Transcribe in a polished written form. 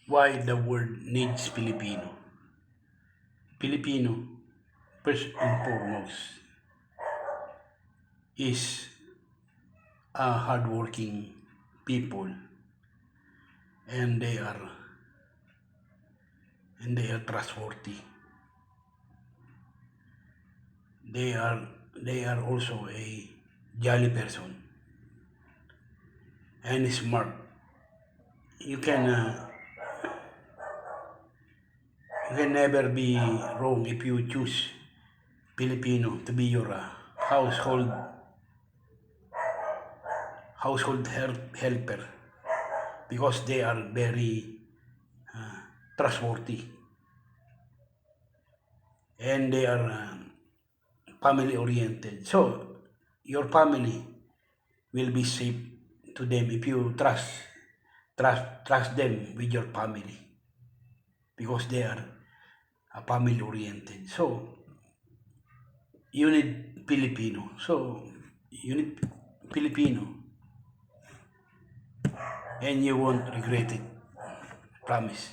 why the world needs Filipino. Filipino, first and foremost, is a hardworking people, and they are trustworthy. They are they are also a jolly person and smart. You can uh, you can never be wrong if you choose Filipino to be your household helper, because they are very trustworthy, and they are family oriented. So your family will be safe to them if you trust them with your family, because they are family oriented. So you need Filipino. So you need Filipino, and you won't regret it. Promise.